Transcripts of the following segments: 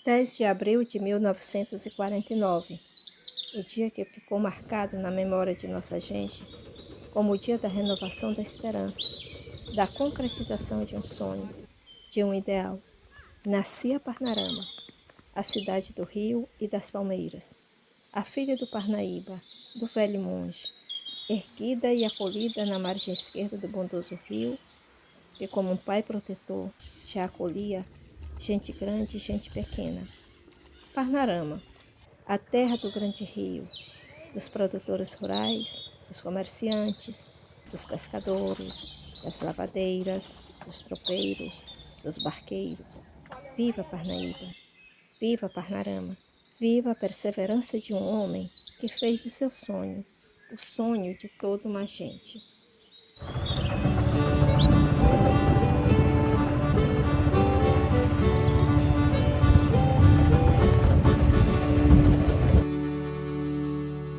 10 de abril de 1949, o dia que ficou marcado na memória de nossa gente como o dia da renovação da esperança, da concretização de um sonho, de um ideal. Nascia Parnarama, a cidade do rio e das palmeiras, a filha do Parnaíba, do velho monge, erguida e acolhida na margem esquerda do bondoso rio, que como um pai protetor já acolhia gente grande e gente pequena. Parnarama, a terra do grande rio, dos produtores rurais, dos comerciantes, dos pescadores, das lavadeiras, dos tropeiros, dos barqueiros. Viva Parnaíba! Viva Parnarama! Viva a perseverança de um homem que fez do seu sonho o sonho de toda uma gente.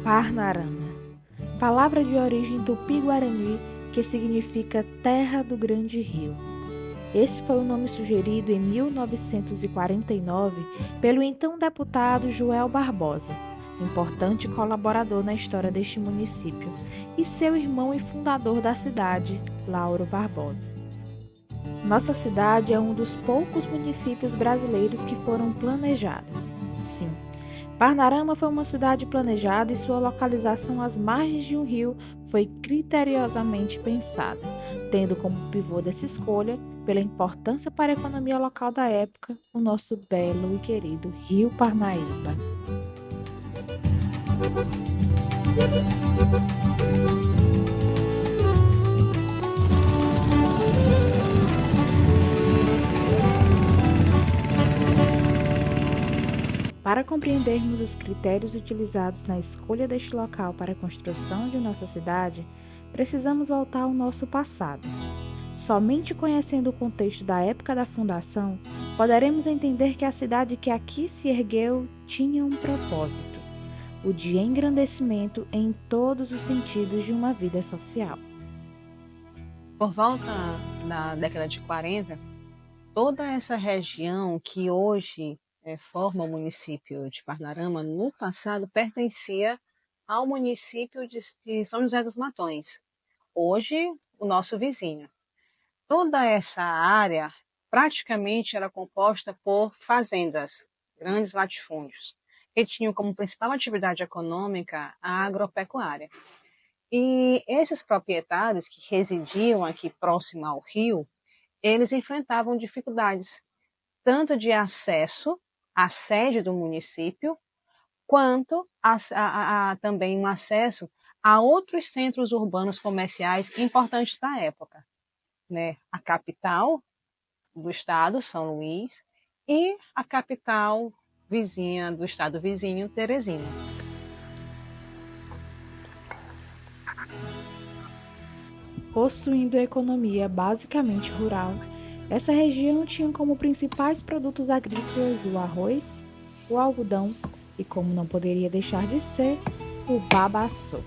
Parnarama, palavra de origem tupi-guarani que significa terra do grande rio. Esse foi o nome sugerido em 1949 pelo então deputado Joel Barbosa, importante colaborador na história deste município, e seu irmão e fundador da cidade, Lauro Barbosa. Nossa cidade é um dos poucos municípios brasileiros que foram planejados. Sim, Parnarama foi uma cidade planejada e sua localização às margens de um rio foi criteriosamente pensada, tendo como pivô dessa escolha, pela importância para a economia local da época, o nosso belo e querido Rio Parnaíba. Para compreendermos os critérios utilizados na escolha deste local para a construção de nossa cidade, precisamos voltar ao nosso passado. Somente conhecendo o contexto da época da fundação, poderemos entender que a cidade que aqui se ergueu tinha um propósito: o de engrandecimento em todos os sentidos de uma vida social. Por volta da década de 40, toda essa região que hoje forma o município de Parnarama, no passado pertencia ao município de São José dos Matões, hoje o nosso vizinho. Toda essa área praticamente era composta por fazendas, grandes latifúndios, que tinham como principal atividade econômica a agropecuária. E esses proprietários que residiam aqui próximo ao rio, eles enfrentavam dificuldades, tanto de acesso à sede do município, quanto também um acesso a outros centros urbanos comerciais importantes da época, né? A capital do estado, São Luís, e a capital vizinha do estado vizinho, Teresina. Possuindo economia basicamente rural, essa região tinha como principais produtos agrícolas o arroz, o algodão e, como não poderia deixar de ser, o babaçu.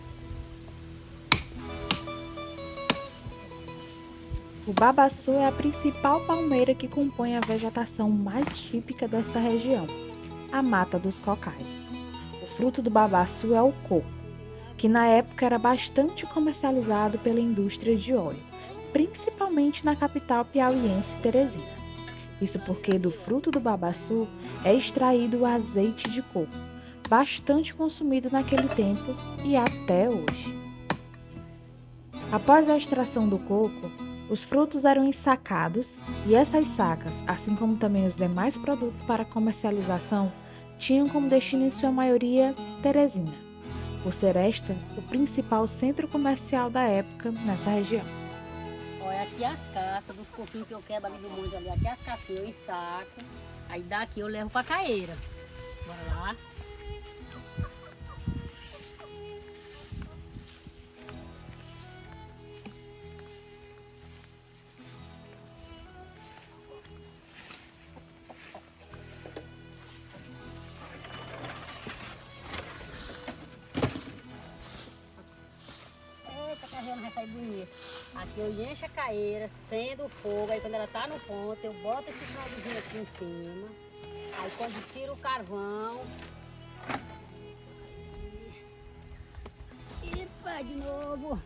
O babaçu é a principal palmeira que compõe a vegetação mais típica desta região, a mata dos cocais. O fruto do babaçu é o coco, que na época era bastante comercializado pela indústria de óleo, principalmente na capital piauiense Teresina. Isso porque do fruto do babaçu é extraído o azeite de coco, bastante consumido naquele tempo e até hoje. Após a extração do coco, os frutos eram ensacados e essas sacas, assim como também os demais produtos para comercialização, tinham como destino em sua maioria Teresina, por ser esta o principal centro comercial da época nessa região. Olha, aqui as caças dos coquinhos que eu quebro ali do monte ali, aqui as caças eu ensaco, aí daqui eu levo pra caeira. Bora lá. Eita, a carreira vai sair bonita. Aqui eu encho a caeira, acendo o fogo, aí quando ela tá no ponto, eu boto esse caldozinho aqui em cima. Aí quando tira o carvão... Epa, de novo.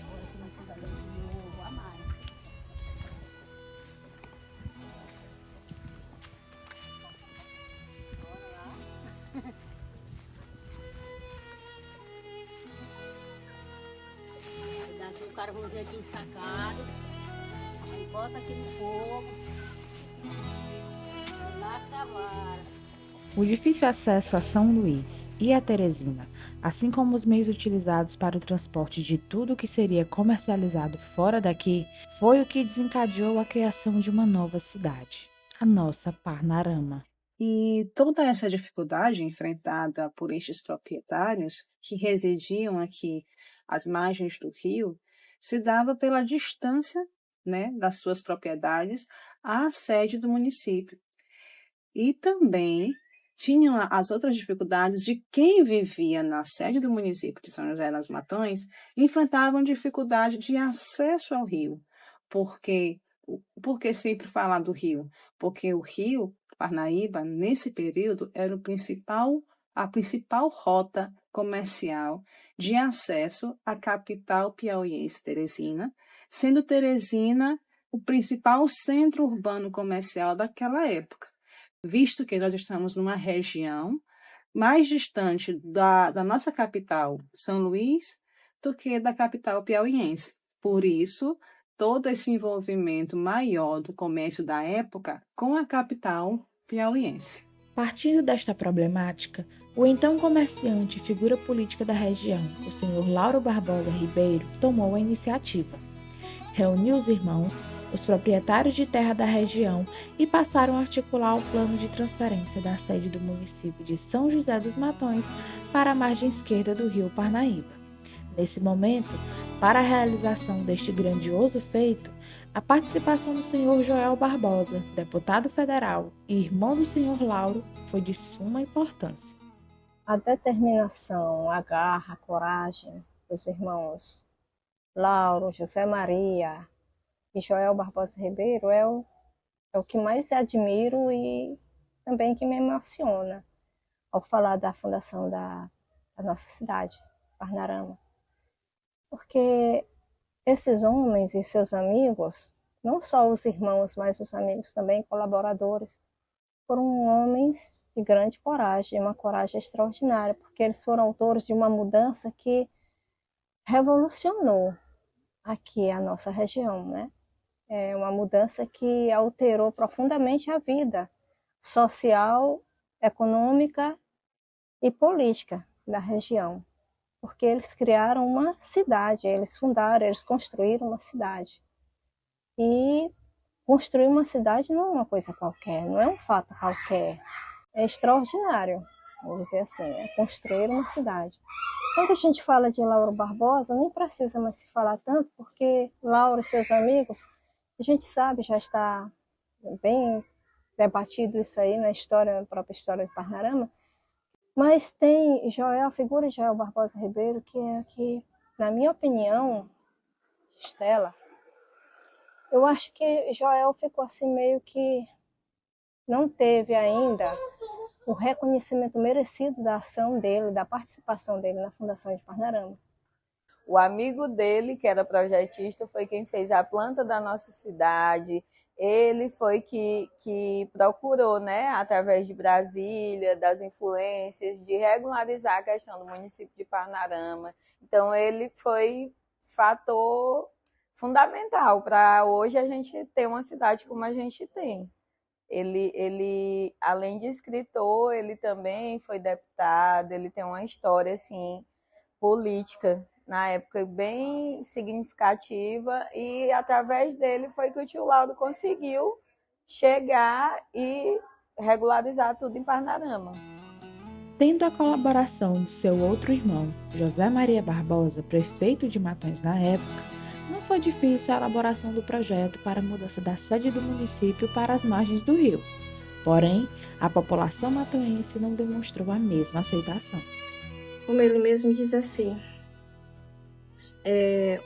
Agora que não precisa ler de novo, a mais. Bora lá. Aí dá aqui o carvãozinho aqui ensacado. Aí bota aqui no fogo. Aí lasca a vara. O difícil acesso a São Luís e a Teresina, assim como os meios utilizados para o transporte de tudo que seria comercializado fora daqui, foi o que desencadeou a criação de uma nova cidade, a nossa Parnarama. E toda essa dificuldade enfrentada por estes proprietários que residiam aqui às margens do rio se dava pela distância, né, das suas propriedades à sede do município. E também tinham as outras dificuldades de quem vivia na sede do município de São José das Matões, enfrentavam dificuldade de acesso ao rio. Por que sempre falar do rio? Porque o rio Parnaíba, nesse período, era a principal rota comercial de acesso à capital piauiense, Teresina, sendo Teresina o principal centro urbano comercial daquela época, visto que nós estamos numa região mais distante da nossa capital, São Luís, do que da capital piauiense. Por isso, todo esse envolvimento maior do comércio da época com a capital piauiense. Partindo desta problemática, o então comerciante e figura política da região, o senhor Lauro Barbosa Ribeiro, tomou a iniciativa. Reuniu os irmãos, os proprietários de terra da região e passaram a articular o plano de transferência da sede do município de São José dos Matões para a margem esquerda do rio Parnaíba. Nesse momento, para a realização deste grandioso feito, a participação do senhor Joel Barbosa, deputado federal e irmão do senhor Lauro, foi de suma importância. A determinação, a garra, a coragem dos irmãos Lauro, José Maria e Joel Barbosa Ribeiro é o que mais admiro e também que me emociona ao falar da fundação da nossa cidade, Parnarama. Porque esses homens e seus amigos, não só os irmãos, mas os amigos também, colaboradores, foram homens de grande coragem, uma coragem extraordinária, porque eles foram autores de uma mudança que revolucionou aqui a nossa região, né? É uma mudança que alterou profundamente a vida social, econômica e política da região, porque eles criaram uma cidade, eles construíram uma cidade. E construir uma cidade não é uma coisa qualquer, não é um fato qualquer, é extraordinário, vamos dizer assim, é construir uma cidade. Quando a gente fala de Lauro Barbosa, nem precisa mais se falar tanto, porque Lauro e seus amigos, a gente sabe, já está bem debatido isso aí na própria história de Parnarama, mas tem a figura de Joel Barbosa Ribeiro, que na minha opinião, Estela, eu acho que Joel ficou assim meio que não teve ainda o reconhecimento merecido da ação dele, da participação dele na fundação de Parnarama. O amigo dele, que era projetista, foi quem fez a planta da nossa cidade. Ele foi que procurou, né, através de Brasília, das influências, de regularizar a questão do município de Parnarama. Então, ele foi fator fundamental para hoje a gente ter uma cidade como a gente tem. Ele, além de escritor, ele também foi deputado, ele tem uma história assim, política, na época bem significativa, e através dele foi que o tio Lauro conseguiu chegar e regularizar tudo em Parnarama. Tendo a colaboração de seu outro irmão, José Maria Barbosa, prefeito de Matões na época, não foi difícil a elaboração do projeto para a mudança da sede do município para as margens do rio. Porém, a população matoense não demonstrou a mesma aceitação. Como ele mesmo diz assim,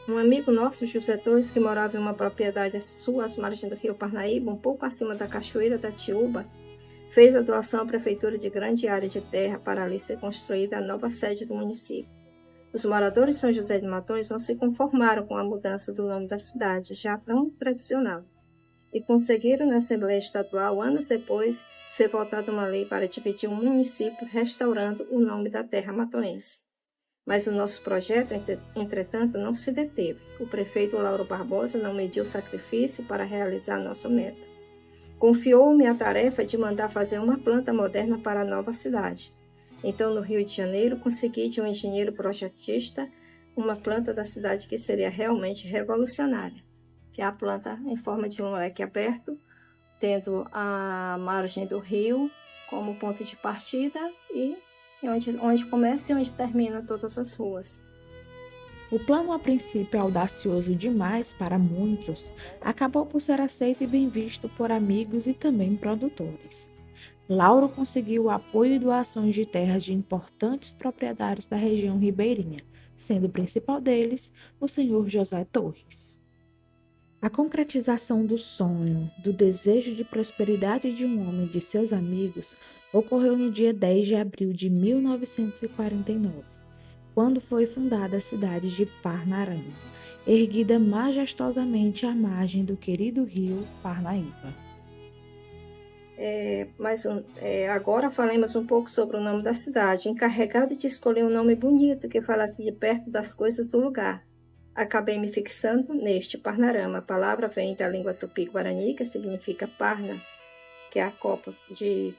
Um amigo nosso, José Torres, que morava em uma propriedade às margens do rio Parnaíba, um pouco acima da cachoeira da Tiúba, fez a doação à prefeitura de grande área de terra para ali ser construída a nova sede do município. Os moradores de São José de Matões não se conformaram com a mudança do nome da cidade, já tão tradicional, e conseguiram na Assembleia Estadual, anos depois, ser votada uma lei para dividir o município, restaurando o nome da terra matoense. Mas o nosso projeto, entretanto, não se deteve. O prefeito Lauro Barbosa não mediu sacrifício para realizar nossa meta. Confiou-me a tarefa de mandar fazer uma planta moderna para a nova cidade. Então, no Rio de Janeiro, consegui de um engenheiro projetista uma planta da cidade que seria realmente revolucionária, que é a planta em forma de um leque aberto, tendo a margem do rio como ponto de partida e onde começa e onde termina todas as ruas. O plano, a princípio audacioso demais para muitos, acabou por ser aceito e bem visto por amigos e também produtores. Lauro conseguiu o apoio e doações de terras de importantes proprietários da região ribeirinha, sendo o principal deles o senhor José Torres. A concretização do sonho, do desejo de prosperidade de um homem e de seus amigos ocorreu no dia 10 de abril de 1949, quando foi fundada a cidade de Parnarama, erguida majestosamente à margem do querido rio Parnaíba. Agora falemos um pouco sobre o nome da cidade, encarregado de escolher um nome bonito que falasse de perto das coisas do lugar. Acabei me fixando neste Parnarama. A palavra vem da língua tupi-guarani, que significa Parna, que é a copa de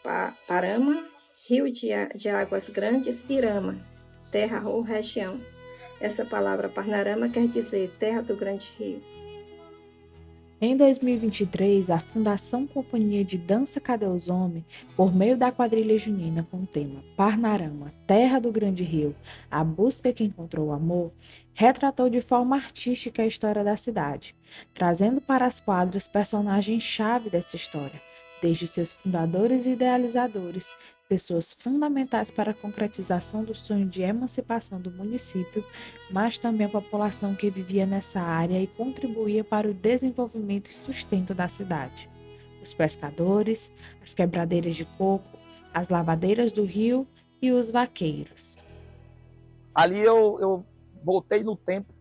Parama, rio de águas grandes, e Rama, terra ou região. Essa palavra Parnarama quer dizer terra do grande rio. Em 2023, a Fundação Companhia de Dança Cadê os Homens, por meio da quadrilha junina com o tema Parnarama, Terra do Grande Rio, a busca que encontrou o amor, retratou de forma artística a história da cidade, trazendo para as quadras personagens-chave dessa história, desde seus fundadores e idealizadores, pessoas fundamentais para a concretização do sonho de emancipação do município, mas também a população que vivia nessa área e contribuía para o desenvolvimento e sustento da cidade. Os pescadores, as quebradeiras de coco, as lavadeiras do rio e os vaqueiros. Ali eu voltei no tempo,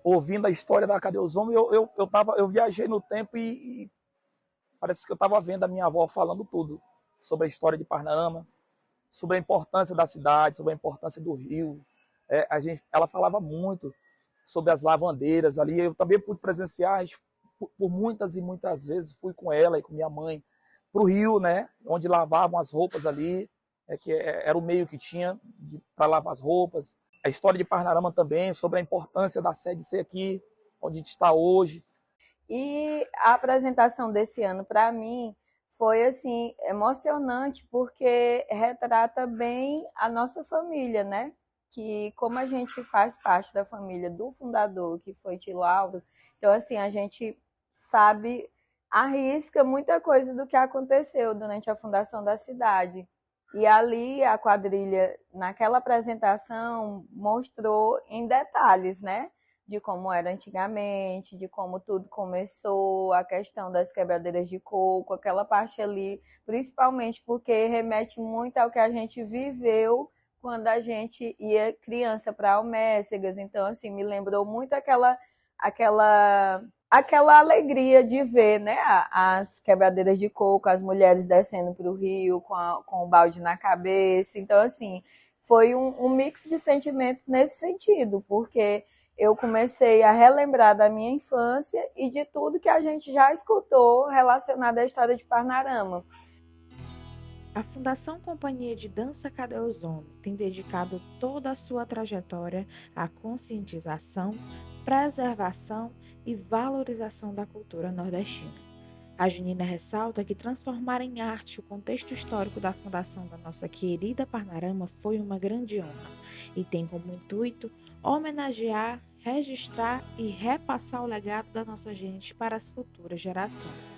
ouvindo a história da Cadê os Homens, eu viajei no tempo e parece que eu estava vendo a minha avó falando tudo sobre a história de Parnarama, sobre a importância da cidade, sobre a importância do rio. Ela falava muito sobre as lavandeiras ali. Eu também pude presenciar, por muitas e muitas vezes, fui com ela e com minha mãe para o rio, né, onde lavavam as roupas ali, que era o meio que tinha para lavar as roupas. A história de Parnarama também, sobre a importância da sede ser aqui, onde a gente está hoje. E a apresentação desse ano, para mim, foi assim emocionante, porque retrata bem a nossa família, né? Que como a gente faz parte da família do fundador, que foi Tio Lauro, então assim, a gente sabe, arrisca muita coisa do que aconteceu durante a fundação da cidade. E ali a quadrilha, naquela apresentação, mostrou em detalhes, né? De como era antigamente, de como tudo começou, a questão das quebradeiras de coco, aquela parte ali, principalmente porque remete muito ao que a gente viveu quando a gente ia criança para Almécegas. Então, assim, me lembrou muito aquela alegria de ver, né, as quebradeiras de coco, as mulheres descendo para o rio com o balde na cabeça. Então, assim, foi um mix de sentimentos nesse sentido, porque eu comecei a relembrar da minha infância e de tudo que a gente já escutou relacionado à história de Parnarama. A Fundação Companhia de Dança Cadê os Homens tem dedicado toda a sua trajetória à conscientização, preservação e valorização da cultura nordestina. A Junina ressalta que transformar em arte o contexto histórico da fundação da nossa querida Parnarama foi uma grande honra e tem como intuito homenagear, registrar e repassar o legado da nossa gente para as futuras gerações.